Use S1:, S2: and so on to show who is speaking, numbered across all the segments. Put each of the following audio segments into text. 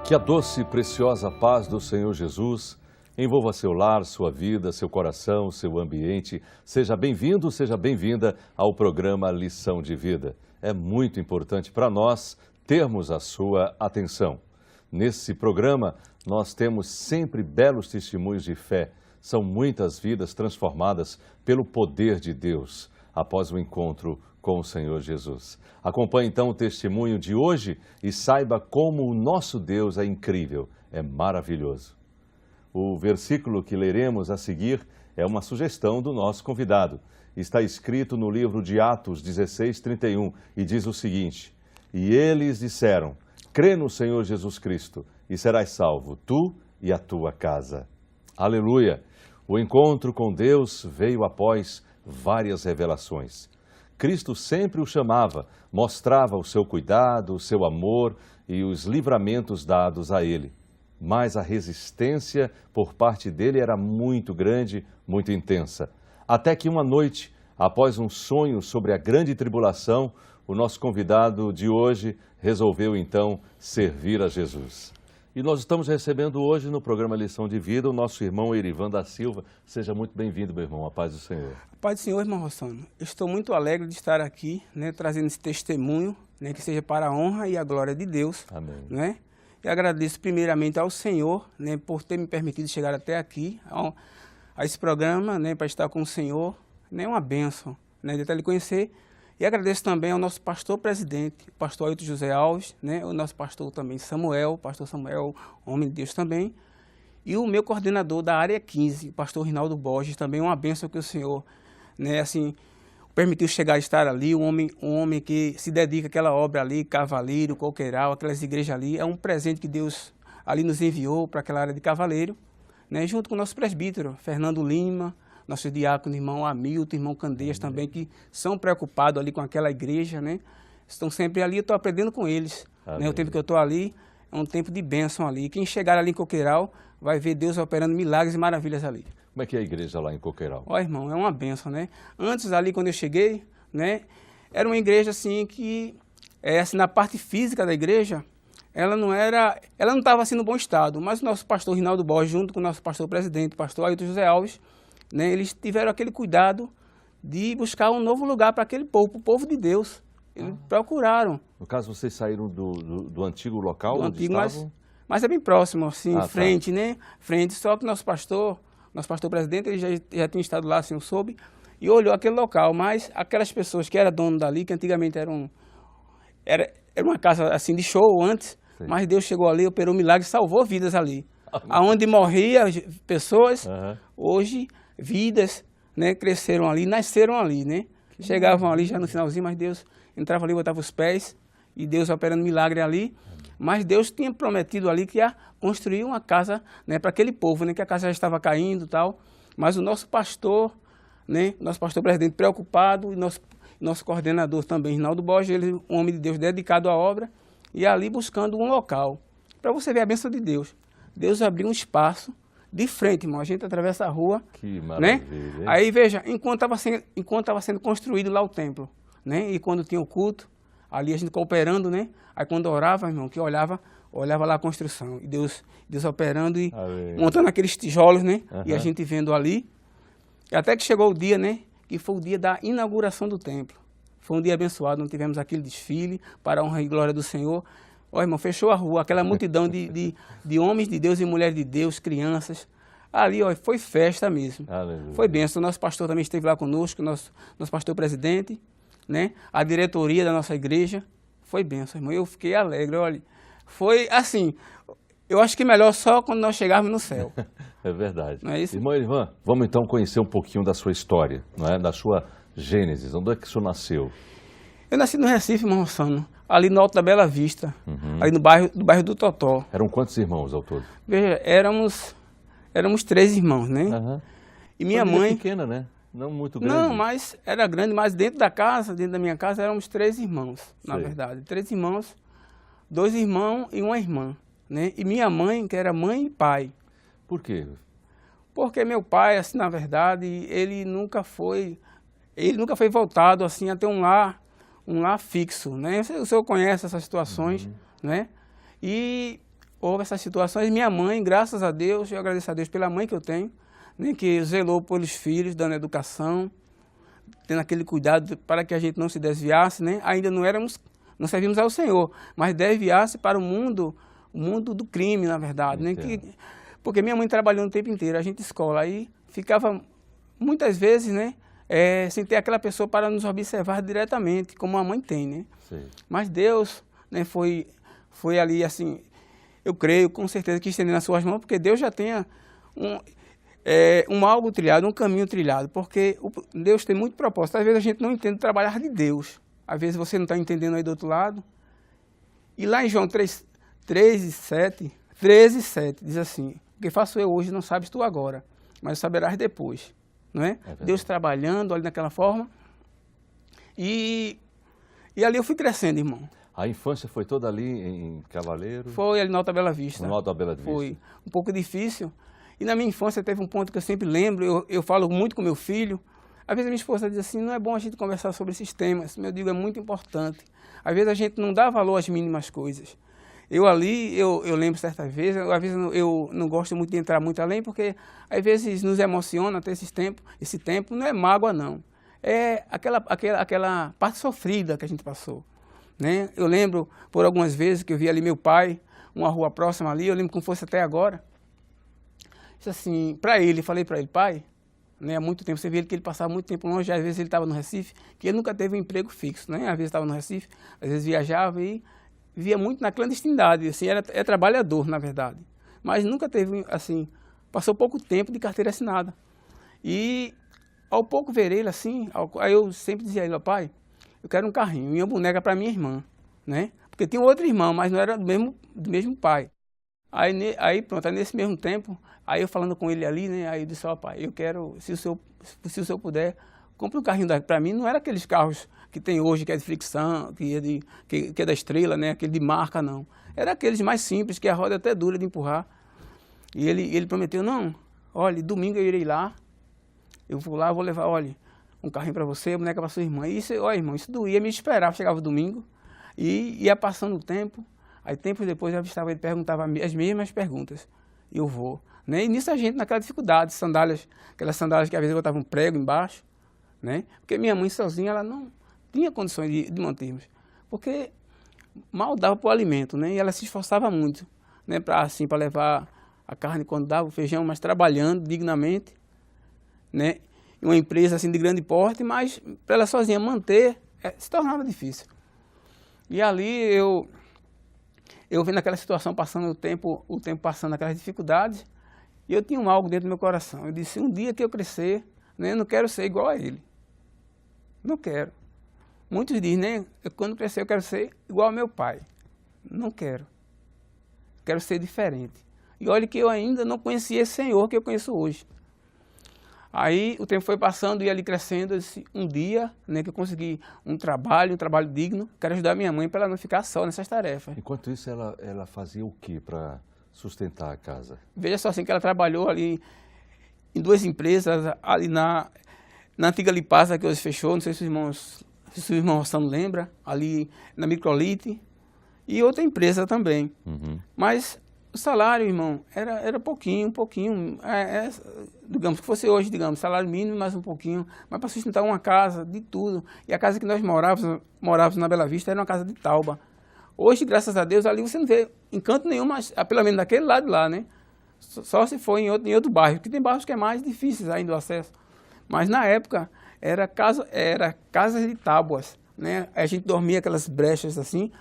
S1: Que a doce e preciosa paz do Senhor Jesus envolva seu lar, sua vida, seu coração, seu ambiente. Seja bem-vindo, seja bem-vinda ao programa Lição de Vida. É muito importante para nós termos a sua atenção. Nesse programa, nós temos sempre belos testemunhos de fé. São muitas vidas transformadas pelo poder de Deus após o encontro com o Senhor Jesus. Acompanhe então o testemunho de hoje e saiba como o nosso Deus é incrível, é maravilhoso. O versículo que leremos a seguir é uma sugestão do nosso convidado. Está escrito no livro de Atos 16:31 e diz o seguinte: E eles disseram, crê no Senhor Jesus Cristo e serás salvo, tu e a tua casa. Aleluia! O encontro com Deus veio após várias revelações. Cristo sempre o chamava, mostrava o seu cuidado, o seu amor e os livramentos dados a ele. Mas a resistência por parte dele era muito grande, muito intensa. Até que uma noite, após um sonho sobre a grande tribulação, o nosso convidado de hoje resolveu então servir a Jesus. E nós estamos recebendo hoje no programa Lição de Vida o nosso irmão Erivan da Silva. Seja muito bem-vindo, meu irmão. A paz do Senhor.
S2: A paz do Senhor, irmão Rossano. Estou muito alegre de estar aqui, trazendo esse testemunho, que seja para a honra e a glória de Deus.
S1: Amém.
S2: E agradeço primeiramente ao Senhor, por ter me permitido chegar até aqui, a esse programa, para estar com o Senhor. É uma bênção, de até lhe conhecer. E agradeço também ao nosso pastor presidente, o pastor Ailton José Alves, o nosso pastor também Samuel, pastor Samuel, homem de Deus também, e o meu coordenador da área 15, o pastor Rinaldo Borges, também uma bênção que o Senhor, permitiu chegar a estar ali, um homem que se dedica àquela obra ali, Cavaleiro, Coqueiral, aquelas igrejas ali, é um presente que Deus ali nos enviou para aquela área de Cavaleiro, junto com o nosso presbítero, Fernando Lima, nosso diácono, irmão Hamilton, irmão Candeias também, que são preocupados ali com aquela igreja, Estão sempre ali, eu estou aprendendo com eles. O tempo que eu estou ali é um tempo de bênção ali. Quem chegar ali em Coqueiral vai ver Deus operando milagres e maravilhas ali.
S1: Como é que é a igreja lá em Coqueiral?
S2: Ó, irmão, é uma bênção, Antes ali, quando eu cheguei, era uma igreja assim que, assim, na parte física da igreja, ela não estava assim no bom estado, mas o nosso pastor Rinaldo Borges, junto com o nosso pastor presidente, o pastor Ailton José Alves, eles tiveram aquele cuidado de buscar um novo lugar para aquele povo, o povo de Deus. Eles procuraram.
S1: No caso, vocês saíram do antigo local?
S2: Do
S1: onde
S2: antigo,
S1: estavam?
S2: mas é bem próximo, assim, frente,
S1: tá.
S2: Frente, só que nosso pastor presidente, ele já tinha estado lá, assim, eu soube, e olhou aquele local, mas aquelas pessoas que eram dono dali, que antigamente era uma casa, assim, de show antes, sim. Mas Deus chegou ali, operou milagres, salvou vidas ali. Aonde morria pessoas, hoje vidas, cresceram ali, nasceram ali, Chegavam ali já no finalzinho, mas Deus entrava ali, botava os pés, e Deus operando milagre ali. Mas Deus tinha prometido ali que ia construir uma casa, para aquele povo, que a casa já estava caindo e tal. Mas o nosso pastor, nosso pastor presidente preocupado, e nosso coordenador também, Rinaldo Borges, ele um homem de Deus dedicado à obra, e ali buscando um local. Para você ver a bênção de Deus. Deus abriu um espaço de frente, irmão, a gente atravessa a rua,
S1: que maravilha,
S2: Aí veja, enquanto estava sendo construído lá o templo, E quando tinha o culto, ali a gente cooperando, Aí quando orava, irmão, que olhava lá a construção, e Deus operando e montando aqueles tijolos, E a gente vendo ali, e até que chegou o dia, Que foi o dia da inauguração do templo. Foi um dia abençoado, nós tivemos aquele desfile para a honra e glória do Senhor. Ó, irmão, fechou a rua, aquela multidão de homens de Deus e mulheres de Deus, crianças. Ali, ó, foi festa mesmo.
S1: Aleluia.
S2: Foi bênção. O nosso pastor também esteve lá conosco, nosso pastor presidente, A diretoria da nossa igreja. Foi bênção, irmão. Eu fiquei alegre, olha. Foi assim, eu acho que melhor só quando nós chegarmos no céu.
S1: É verdade.
S2: Não é isso?
S1: Irmão Erivan, vamos então conhecer um pouquinho da sua história, da sua gênese. Onde é que o senhor nasceu?
S2: Eu nasci no Recife, irmão Rossano, ali no Alto da Bela Vista, ali no bairro do Totó.
S1: Eram quantos irmãos ao todo?
S2: Veja, éramos 3 irmãos, E minha mãe...
S1: pequena, Não muito grande.
S2: Não, mas era grande, mas dentro da minha casa, éramos 3 irmãos, na verdade. 3 irmãos, 2 irmãos e uma irmã, E minha mãe, que era mãe e pai.
S1: Por quê?
S2: Porque meu pai, assim, na verdade, ele nunca foi voltado, assim, a ter um lar fixo, O senhor conhece essas situações, E houve essas situações. Minha mãe, graças a Deus, eu agradeço a Deus pela mãe que eu tenho, né, que zelou pelos filhos, dando educação, tendo aquele cuidado para que a gente não se desviasse, né? Ainda não servíamos ao Senhor, mas desviasse para o mundo do crime, na verdade, né? Porque minha mãe trabalhou o tempo inteiro, a gente escola, aí ficava muitas vezes, né, sem ter aquela pessoa para nos observar diretamente, como a mãe tem, né?
S1: Sim.
S2: Mas Deus, né, foi ali assim, eu creio com certeza que estendendo nas suas mãos, porque Deus já tenha algo trilhado, um caminho trilhado, porque Deus tem muito propósito. Às vezes a gente não entende o trabalhar de Deus, às vezes você não está entendendo aí do outro lado. E lá em João 13:7 diz assim: o que faço eu hoje não sabes tu agora, mas saberás depois. Não é? Deus trabalhando ali naquela forma. E ali eu fui crescendo, irmão.
S1: A infância foi toda ali em Cavaleiro?
S2: Foi ali no Alto da Bela Vista.
S1: No Alto da Bela Vista.
S2: Foi um pouco difícil. E na minha infância teve um ponto que eu sempre lembro, eu falo muito com meu filho. Às vezes a minha esposa diz assim, não é bom a gente conversar sobre esses temas. Eu digo, é muito importante. Às vezes a gente não dá valor às mínimas coisas. Eu lembro certas vezes, às vezes eu não gosto muito de entrar muito além, porque às vezes nos emociona ter esse tempo, não é mágoa não. É aquela parte sofrida que a gente passou, né? Eu lembro por algumas vezes que eu vi ali meu pai, uma rua próxima ali, eu lembro como fosse até agora. Disse assim, falei para ele, pai, né, há muito tempo, você via que ele passava muito tempo longe, às vezes ele estava no Recife, que ele nunca teve um emprego fixo, né? Às vezes estava no Recife, às vezes viajava e via muito na clandestinidade, assim, é trabalhador, na verdade. Mas nunca teve, assim, passou pouco tempo de carteira assinada. E ao pouco ver ele assim, aí eu sempre dizia a ele, pai, eu quero um carrinho e uma boneca para minha irmã, né? Porque tinha outro irmão, mas não era do mesmo pai. Aí pronto, aí nesse mesmo tempo, aí eu falando com ele ali, né? Aí eu disse, ó pai, eu quero, se o senhor puder, compre um carrinho para mim. Não era aqueles carros que tem hoje, que é de fricção, que é da Estrela, né? Aquele de marca, não. Era aqueles mais simples, que a roda é até dura de empurrar. E ele prometeu, não, olha, domingo eu irei lá, eu vou lá, vou levar, olha, um carrinho para você, boneca para sua irmã. E isso, olha, irmão, isso doía, me esperava, chegava o domingo, e ia passando o tempo, aí tempos depois eu avistava, ele perguntava as mesmas perguntas, e eu vou. Né? E nisso a gente, naquela dificuldade, aquelas sandálias que às vezes eu botava um prego embaixo, né? Porque minha mãe sozinha, ela não tinha condições de mantermos, porque mal dava para o alimento, né? E ela se esforçava muito, né? Para levar a carne quando dava, o feijão, mas trabalhando dignamente, né? Em uma empresa assim de grande porte, mas para ela sozinha manter, se tornava difícil. E ali eu vendo aquela situação, passando o tempo passando aquelas dificuldades, e eu tinha algo dentro do meu coração. Eu disse, um dia que eu crescer, né, eu não quero ser igual a ele. Não quero. Muitos dizem, né, quando crescer eu quero ser igual ao meu pai. Não quero. Quero ser diferente. E olha que eu ainda não conhecia esse Senhor que eu conheço hoje. Aí o tempo foi passando e ali crescendo, eu disse, um dia, né, que eu consegui um trabalho digno, quero ajudar minha mãe para ela não ficar só nessas tarefas.
S1: Enquanto isso, ela fazia o que para sustentar a casa?
S2: Veja só assim que ela trabalhou ali em 2 empresas, ali na antiga Lipasa, que hoje fechou, não sei se o irmão Rossano lembra, ali na Microlite, e outra empresa também.
S1: Uhum.
S2: Mas o salário, irmão, era pouquinho, digamos que fosse hoje, digamos, salário mínimo mais um pouquinho, mas para sustentar uma casa, de tudo. E a casa que nós morávamos na Bela Vista era uma casa de tauba. Hoje, graças a Deus, ali você não vê encanto nenhum, mas pelo menos daquele lado lá, né? Só se for em outro bairro, porque tem bairros que é mais difíceis ainda o acesso. Mas na época era casas de tábuas, né? A gente dormia aquelas brechas assim.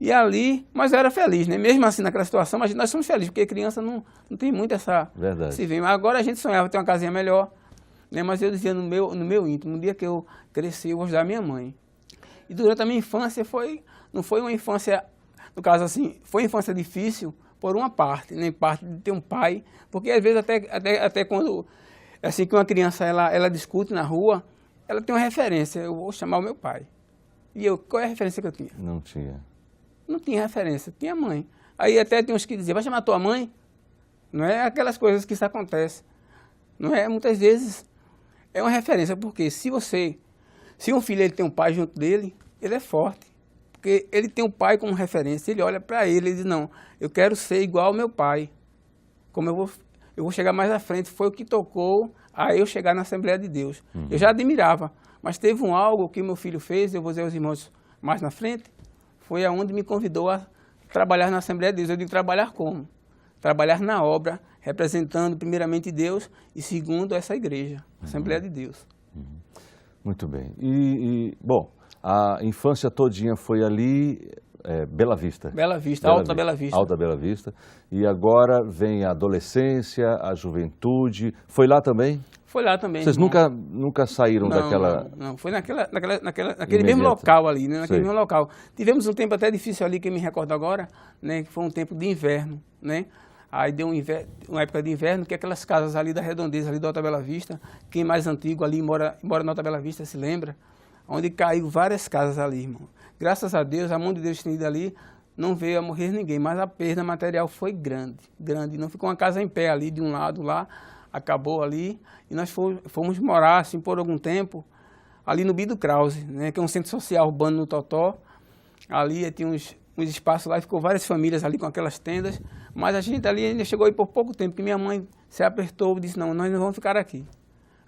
S2: E ali, mas eu era feliz, né? Mesmo assim naquela situação, mas nós somos felizes, porque criança não tem muito essa...
S1: Verdade.
S2: Se vê. Mas agora a gente sonhava ter uma casinha melhor, né? Mas eu dizia no meu íntimo, no dia que eu cresci, eu vou ajudar minha mãe. E durante a minha infância não foi uma infância, no caso assim, foi uma infância difícil por uma parte, né? Parte de ter um pai, porque às vezes até quando, assim que uma criança ela discute na rua, ela tem uma referência, eu vou chamar o meu pai. E qual é a referência que eu tinha?
S1: Não tinha.
S2: Não tinha referência, tinha mãe. Aí até tem uns que diziam, vai chamar tua mãe? Não é aquelas coisas que isso acontece. Não é, muitas vezes é uma referência, porque se um filho ele tem um pai junto dele, ele é forte. Porque ele tem o pai como referência, ele olha para ele e diz, não, eu quero ser igual ao meu pai. Como eu vou chegar mais à frente, foi o que tocou a eu chegar na Assembleia de Deus. Eu já admirava, mas teve algo que meu filho fez, eu vou dizer aos irmãos mais na frente, foi aonde me convidou a trabalhar na Assembleia de Deus. Eu digo trabalhar como? Trabalhar na obra, representando primeiramente Deus e segundo essa igreja, a Assembleia de Deus.
S1: Muito bem. Bom, a infância todinha foi ali, Bela Vista.
S2: Bela Vista, Alta Bela Vista.
S1: Alta Bela Vista. E agora vem a adolescência, a juventude. Foi lá também?
S2: Foi lá também.
S1: Vocês nunca saíram daquela...
S2: Não, foi naquele mesmo local ali, né? Naquele mesmo local. Tivemos um tempo até difícil ali, que eu me recordo agora, né? Que foi um tempo de inverno, né? Aí deu uma época de inverno, que aquelas casas ali da Redondeza, ali da Alta Bela Vista, quem mais antigo ali mora na Alta Bela Vista, se lembra? Onde caiu várias casas ali, irmão. Graças a Deus, a mão de Deus estendida ali, não veio a morrer ninguém, mas a perda material foi grande, grande. Não ficou uma casa em pé ali, de um lado lá, acabou ali, e nós fomos morar, assim, por algum tempo, ali no Bido Krause, né, que é um centro social urbano no Totó. Ali tinha uns espaços lá, e ficou várias famílias ali com aquelas tendas, mas a gente ali ainda chegou aí por pouco tempo, que minha mãe se apertou e disse, não, nós não vamos ficar aqui.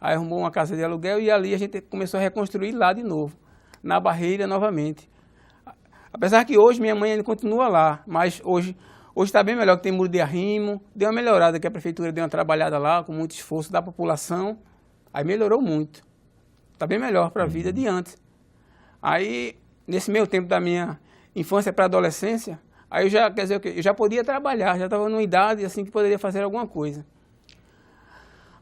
S2: Aí arrumou uma casa de aluguel e ali a gente começou a reconstruir lá de novo, na Barreira novamente. Apesar que hoje minha mãe ainda continua lá, mas hoje está bem melhor, que tem muro de arrimo, deu uma melhorada, que a prefeitura deu uma trabalhada lá, com muito esforço da população, aí melhorou muito. Está bem melhor para a vida de antes. Aí, nesse meio tempo da minha infância para a adolescência, aí eu já podia trabalhar, já estava numa idade assim que poderia fazer alguma coisa.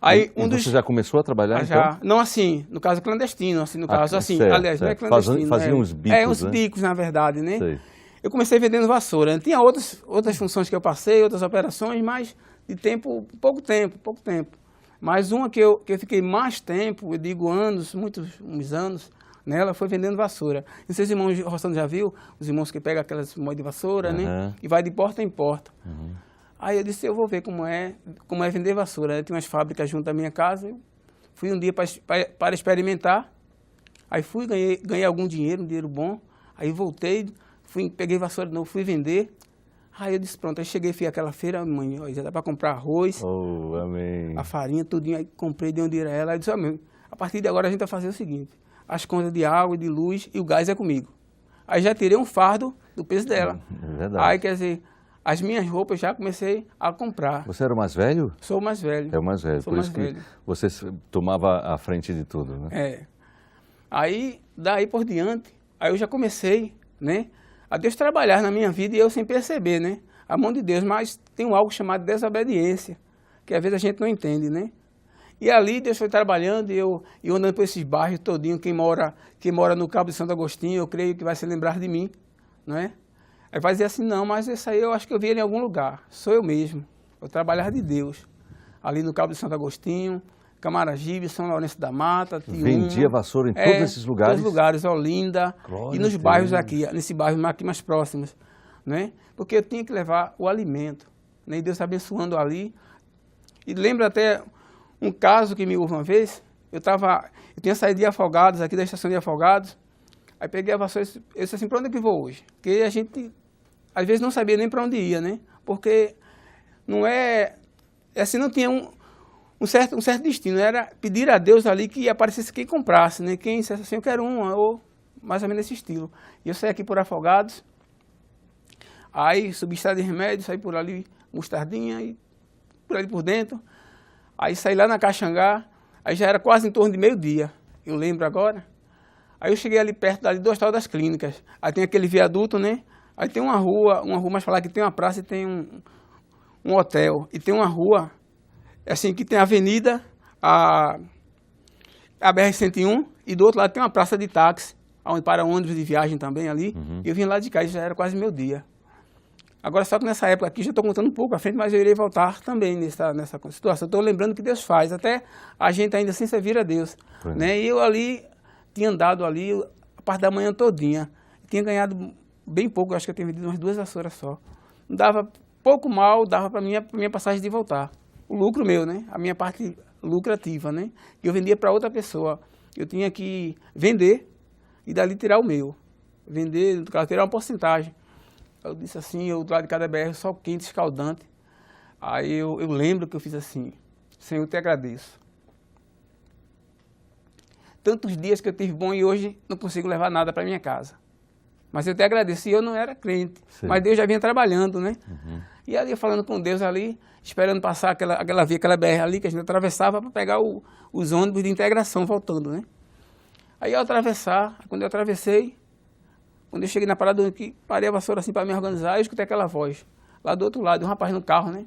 S2: Aí,
S1: Você já começou a trabalhar,
S2: já,
S1: então?
S2: não assim, no caso clandestino, assim, no caso assim,
S1: certo,
S2: aliás,
S1: certo.
S2: não é clandestino.
S1: Fazia uns bicos,
S2: uns
S1: né?
S2: bicos, na verdade, né?
S1: Sei.
S2: Eu comecei vendendo vassoura. Tinha outras funções que eu passei, outras operações, mas de pouco tempo. Mas uma que eu fiquei mais tempo, eu digo anos, uns anos, nela, foi vendendo vassoura. Não sei se os irmãos Rossano já viu, os irmãos que pegam aquelas moedas de vassoura, né? E vai de porta em porta. Aí eu disse, eu vou ver como é vender vassoura. Aí tinha umas fábricas junto à minha casa, eu fui um dia para experimentar, aí fui, ganhei algum dinheiro, um dinheiro bom, aí voltei, peguei vassoura de novo, fui vender, aí eu disse, pronto, aí cheguei, fui àquela feira, mãe, ó, já dá para comprar arroz,
S1: amém.
S2: A farinha, tudinho, aí comprei, dei um dinheiro a ela, aí disse, ó, a partir de agora a gente vai fazer o seguinte, as contas de água e de luz e o gás é comigo. Aí já tirei um fardo do peso dela.
S1: É verdade.
S2: Aí, quer dizer, as minhas roupas já comecei a comprar.
S1: Você era o mais velho?
S2: Sou o mais velho.
S1: É o mais velho,
S2: Sou
S1: por
S2: mais
S1: isso que
S2: velho.
S1: você tomava a frente de tudo, né?
S2: É. Aí, daí por diante, aí eu já comecei, né, a Deus trabalhar na minha vida e eu sem perceber, né, a mão de Deus, mas tem algo chamado desobediência, que às vezes a gente não entende, né. E ali Deus foi trabalhando e eu andando por esses bairros todinho, quem mora no Cabo de Santo Agostinho, eu creio que vai se lembrar de mim, não é? Aí vai dizer assim, não, mas isso aí eu acho que eu vi ele em algum lugar, sou eu mesmo, eu trabalhar de Deus, ali no Cabo de Santo Agostinho, Camaragibe, São Lourenço da Mata, Tiúma.
S1: Vendia vassoura em todos esses lugares?
S2: Todos os lugares, Olinda,
S1: Glória
S2: e nos
S1: a
S2: bairros
S1: Deus.
S2: aqui, nesse bairro aqui mais próximos, né? Porque eu tinha que levar o alimento, né? E Deus abençoando ali. E lembro até um caso que me houve uma vez, eu tinha saído de Afogados, aqui da estação de Afogados, aí peguei a vassoura e disse assim, para onde é que eu vou hoje? Porque a gente, às vezes, não sabia nem para onde ia, né? Porque não assim, não tinha um certo destino, era pedir a Deus ali que aparecesse quem comprasse, né? Quem dissesse assim, eu quero uma, ou mais ou menos esse estilo. E eu saí aqui por Afogados, aí subi estrada de remédio, saí por ali, Mostardinha, e por ali por dentro, aí saí lá na Caxangá, aí já era quase em torno de meio-dia, eu lembro agora. Aí eu cheguei ali perto do Hospital das Clínicas, aí tem aquele viaduto, né? Aí tem uma rua mais pra lá que tem uma praça e tem um hotel, e tem uma rua, assim, que tem a avenida, a BR-101, e do outro lado tem uma praça de táxi, onde para ônibus de viagem também ali, e eu vim lá de cá, já era quase meu dia. Agora, só que nessa época aqui, já estou contando um pouco à frente, mas eu irei voltar também nessa situação. Estou lembrando que Deus faz, até a gente ainda sem servir a Deus. Né? E eu ali, tinha andado ali a parte da manhã todinha, tinha ganhado bem pouco, acho que eu tinha vendido umas 2 vassouras só. Não dava pouco mal, dava para minha passagem de voltar. O lucro meu, né? A minha parte lucrativa, né? E eu vendia para outra pessoa. Eu tinha que vender e dali tirar o meu. vender, tirar uma porcentagem. Eu disse assim, eu do lado de cada BR, só quente, escaldante. Aí eu lembro que eu fiz assim, Senhor, eu te agradeço. Tantos dias que eu tive bom e hoje não consigo levar nada para minha casa. Mas eu te agradeço, e eu não era crente,
S1: Sim.
S2: mas Deus já vinha trabalhando, né?
S1: Uhum.
S2: E ali, falando com Deus ali, esperando passar aquela via, aquela BR ali, que a gente atravessava para pegar os ônibus de integração voltando, né? Aí ao atravessar, quando eu atravessei, quando eu cheguei na parada, que parei a vassoura assim para me organizar, eu escutei aquela voz, lá do outro lado, um rapaz no carro, né?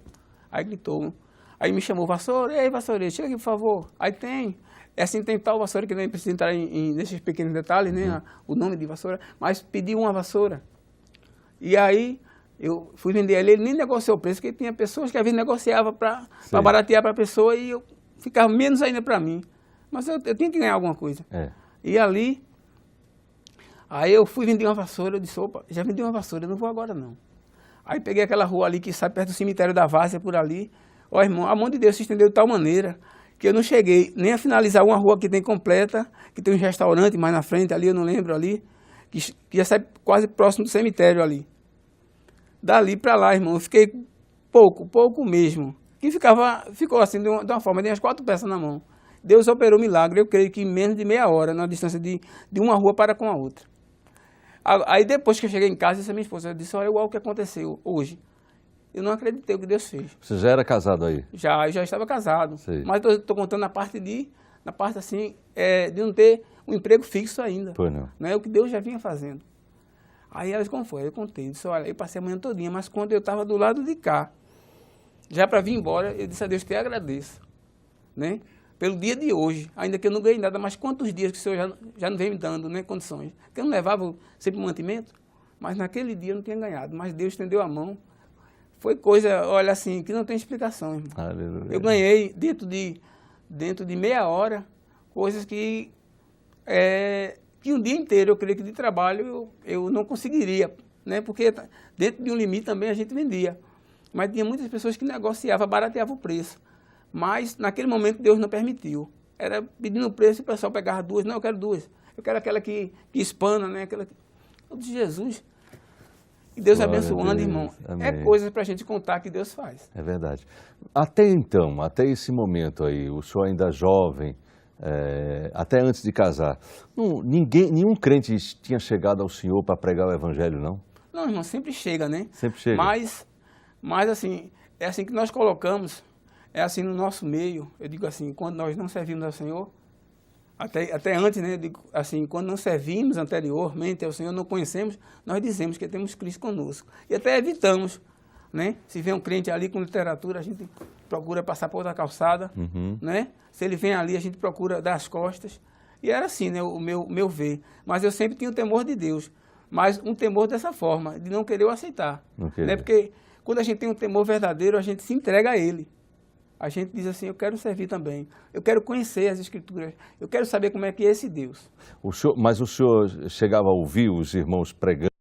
S2: Aí gritou, aí me chamou, vassoura, ei, vassoureiro, chega aqui, por favor. Aí tem, é assim, tem tal vassoura, que nem precisa entrar nesses pequenos detalhes, né? O nome de vassoura, mas pedi uma vassoura. E aí, eu fui vender ele nem negociou o preço, porque tinha pessoas que às vezes negociavam para baratear para a pessoa e eu ficava menos ainda para mim. Mas eu tinha que ganhar alguma coisa.
S1: É.
S2: E ali, aí eu fui vender uma vassoura, eu disse, opa, já vendi uma vassoura, eu não vou agora não. Aí peguei aquela rua ali que sai perto do cemitério da Várzea, por ali. Ó, irmão, a mão de Deus se estendeu de tal maneira que eu não cheguei nem a finalizar uma rua que tem completa, que tem um restaurante mais na frente ali, eu não lembro ali, que já sai quase próximo do cemitério ali. Dali para lá, irmão, eu fiquei pouco mesmo. Que ficou assim, de uma forma, de umas 4 peças na mão. Deus operou milagre, eu creio que em menos de meia hora, na distância de uma rua para com a outra. Aí depois que eu cheguei em casa, essa minha esposa, eu disse, olha o que aconteceu hoje. Eu não acreditei o que Deus fez.
S1: Você já era casado aí?
S2: Eu já estava casado.
S1: Sei.
S2: Mas estou contando na parte assim, de não ter um emprego fixo ainda.
S1: Pois não.
S2: Não é o que Deus já vinha fazendo. Aí ela disse, como foi? Eu contei, disse, olha, eu passei a manhã todinha, mas quando eu estava do lado de cá, já para vir embora, eu disse a Deus que eu agradeço, né? Pelo dia de hoje, ainda que eu não ganhei nada, mas quantos dias que o Senhor já não vem me dando, né, condições. Porque eu não levava sempre mantimento, mas naquele dia eu não tinha ganhado, mas Deus estendeu a mão. Foi coisa, olha assim, que não tem explicação, irmão.
S1: Aleluia.
S2: Eu ganhei dentro de meia hora, coisas que um dia inteiro, eu creio que de trabalho eu não conseguiria, né? Porque dentro de um limite também a gente vendia. Mas tinha muitas pessoas que negociavam, barateavam o preço. Mas naquele momento Deus não permitiu. Era pedindo o preço e o pessoal pegava 2, não, eu quero 2. Eu quero aquela que espana, né? Aquela que... Eu disse, Jesus. E Deus abençoando, irmão.
S1: Amém.
S2: É coisa para a gente contar que Deus faz.
S1: É verdade. Até então, até esse momento aí, o senhor ainda jovem, até antes de casar, nenhum crente tinha chegado ao senhor para pregar o evangelho, não?
S2: Não, irmão, sempre chega, né?
S1: Sempre chega.
S2: Mas assim, é assim que nós colocamos, é assim no nosso meio. Eu digo assim, quando nós não servimos ao Senhor, até antes, né? Eu digo assim, quando não servimos anteriormente ao Senhor, não conhecemos, nós dizemos que temos Cristo conosco. E até evitamos, né? Se vem um crente ali com literatura, a gente procura passar por outra calçada, né? Se ele vem ali, a gente procura dar as costas. E era assim, né? O meu ver. Mas eu sempre tinha o temor de Deus. Mas um temor dessa forma, de não querer o aceitar. Né? Porque quando a gente tem um temor verdadeiro, a gente se entrega a Ele. A gente diz assim, eu quero servir também. Eu quero conhecer as Escrituras. Eu quero saber como é que é esse Deus.
S1: Mas o senhor chegava a ouvir os irmãos pregando